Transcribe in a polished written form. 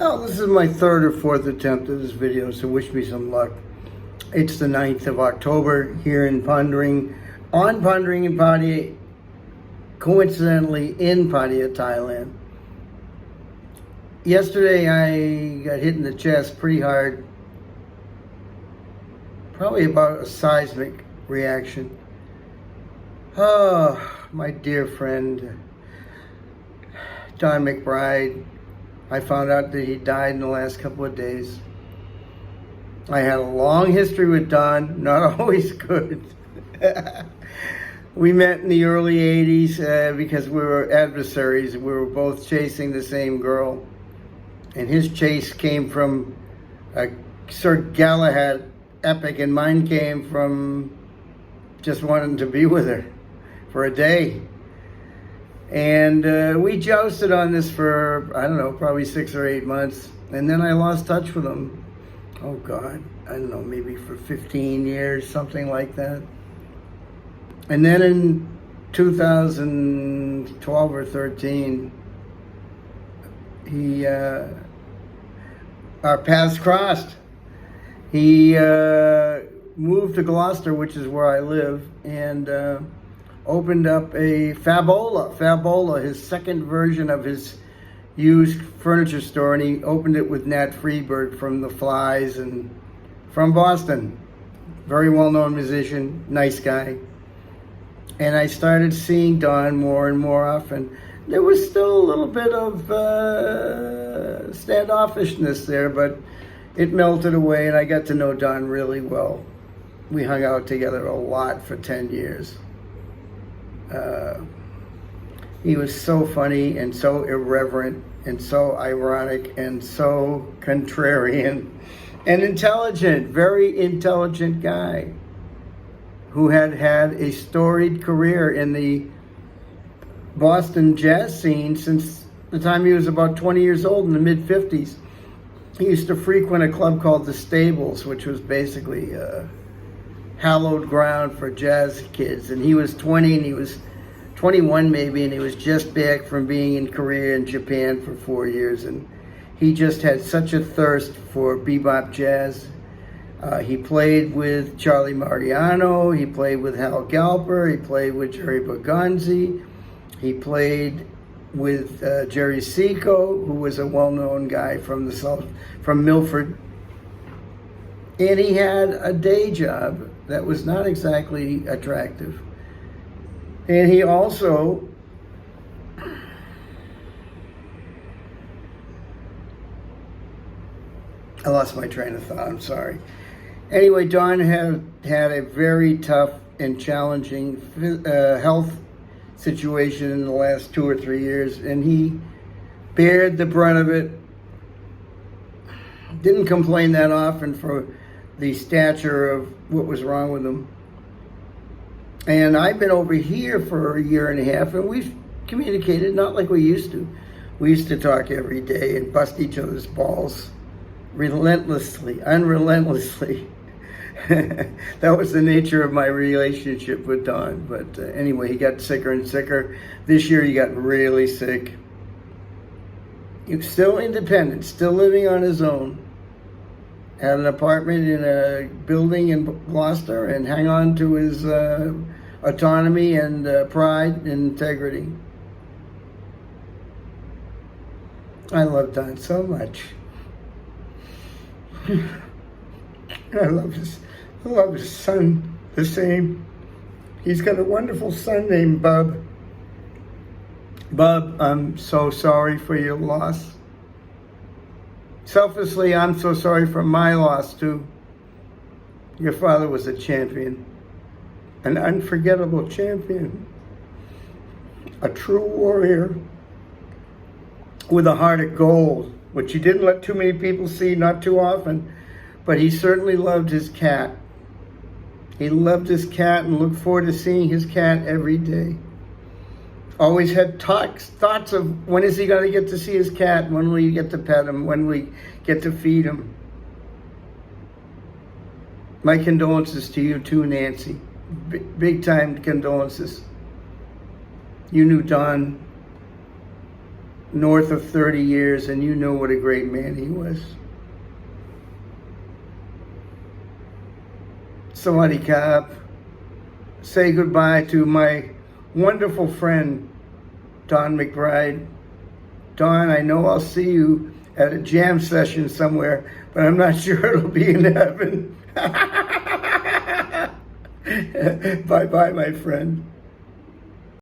Oh, this is my third or fourth attempt at this video, so wish me some luck. It's the 9th of October here in Pondering, in Pattaya, coincidentally in Pattaya, Thailand. Yesterday I got hit in the chest pretty hard, probably about a seismic reaction. Oh, my dear friend, Don McBride. I found out that he died in the last couple of days. I had a long history with Don, not always good. We met in the early 80s because we were adversaries. We were both chasing the same girl. And his chase came from a Sir Galahad epic, and mine came from just wanting to be with her for a day. And we jousted on this for, I don't know, probably 6 or 8 months. And then I lost touch with him. Oh God, I don't know, maybe for 15 years, something like that. And then in 2012 or 13, our paths crossed. He moved to Gloucester, which is where I live, and opened up a Fabola, his second version of his used furniture store, and he opened it with Nat Freeberg from The Flies and from Boston. Very well-known musician, nice guy. And I started seeing Don more and more often. There was still a little bit of standoffishness there, but it melted away, and I got to know Don really well. We hung out together a lot for 10 years. He was so funny and so irreverent and so ironic and so contrarian and intelligent, very intelligent guy who had had a storied career in the Boston jazz scene since the time he was about 20 years old, in the mid-50s. He used to frequent a club called the Stables, which was basically hallowed ground for jazz kids. And he was 20 and he was 21 maybe, and he was just back from being in Korea and Japan for 4 years. And he just had such a thirst for bebop jazz. He played with Charlie Mariano, he played with Hal Galper, he played with Jerry Bergonzi, he played with Jerry Seco, who was a well-known guy from the South, from Milford. And he had a day job that was not exactly attractive. And he also I lost my train of thought, I'm sorry. Anyway, Don had a very tough and challenging health situation in the last 2 or 3 years, and he bared the brunt of it. Didn't complain that often for the stature of what was wrong with him. And I've been over here for a year and a half, and we've communicated, not like we used to. We used to talk every day and bust each other's balls relentlessly, unrelentlessly. That was the nature of my relationship with Don. But anyway, he got sicker and sicker. This year he got really sick. He was still independent, still living on his own. Had an apartment in a building in Gloucester and hang on to his autonomy and pride and integrity. I love Don so much. I love his son the same. He's got a wonderful son named Bub. Bub, I'm so sorry for your loss. Selfishly, I'm so sorry for my loss too. Your father was a champion, an unforgettable champion, a true warrior with a heart of gold, which he didn't let too many people see, not too often, but he certainly loved his cat. He loved his cat and looked forward to seeing his cat every day. Always had thoughts of when is he going to get to see his cat, when will he get to pet him, when will he get to feed him. My condolences to you too, Nancy. Big time condolences. You knew Don north of 30 years, and you know what a great man he was. Sawadee Kap. Say goodbye to my wonderful friend, Don McBride. Don, I know I'll see you at a jam session somewhere, but I'm not sure it'll be in heaven. Bye-bye, my friend.